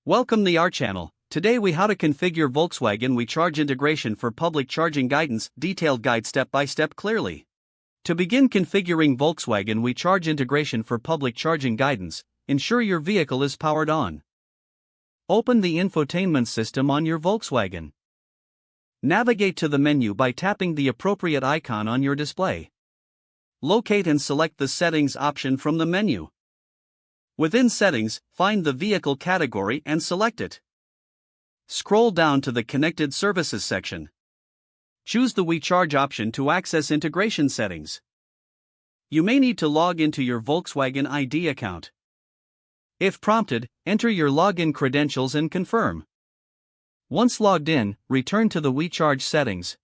Welcome to our channel. Today we how to configure Volkswagen We Charge integration for public charging guidance, detailed guide step by step clearly. To begin configuring Volkswagen We Charge integration for public charging guidance, ensure your vehicle is powered on. Open the infotainment system on your Volkswagen. Navigate to the menu by tapping the appropriate icon on your display. Locate and select the settings option from the menu. Within Settings, find the vehicle category and select it. Scroll down to the Connected Services section. Choose the We Charge option to access integration settings. You may need to log into your Volkswagen ID account. If prompted, enter your login credentials and confirm. Once logged in, return to the We Charge settings.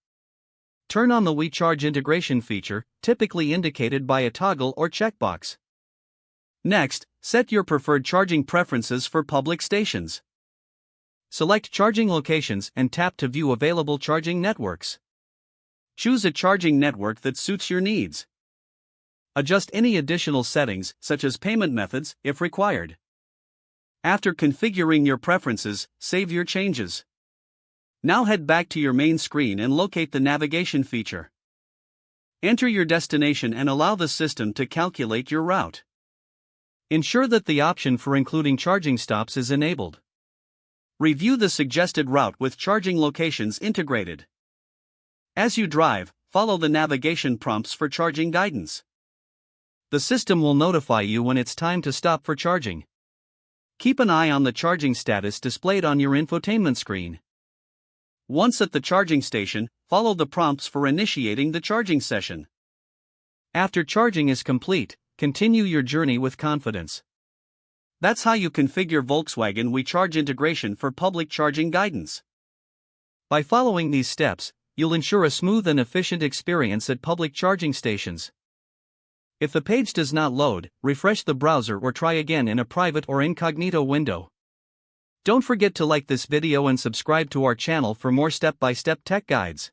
Turn on the We Charge integration feature, typically indicated by a toggle or checkbox. Next, set your preferred charging preferences for public stations. Select charging locations and tap to view available charging networks. Choose a charging network that suits your needs. Adjust any additional settings, such as payment methods, if required. After configuring your preferences, save your changes. Now head back to your main screen and locate the navigation feature. Enter your destination and allow the system to calculate your route. Ensure that the option for including charging stops is enabled. Review the suggested route with charging locations integrated. As you drive, follow the navigation prompts for charging guidance. The system will notify you when it's time to stop for charging. Keep an eye on the charging status displayed on your infotainment screen. Once at the charging station, follow the prompts for initiating the charging session. After charging is complete, continue your journey with confidence. That's how you configure Volkswagen We Charge integration for public charging guidance. By following these steps, you'll ensure a smooth and efficient experience at public charging stations. If the page does not load, refresh the browser or try again in a private or incognito window. Don't forget to like this video and subscribe to our channel for more step-by-step tech guides.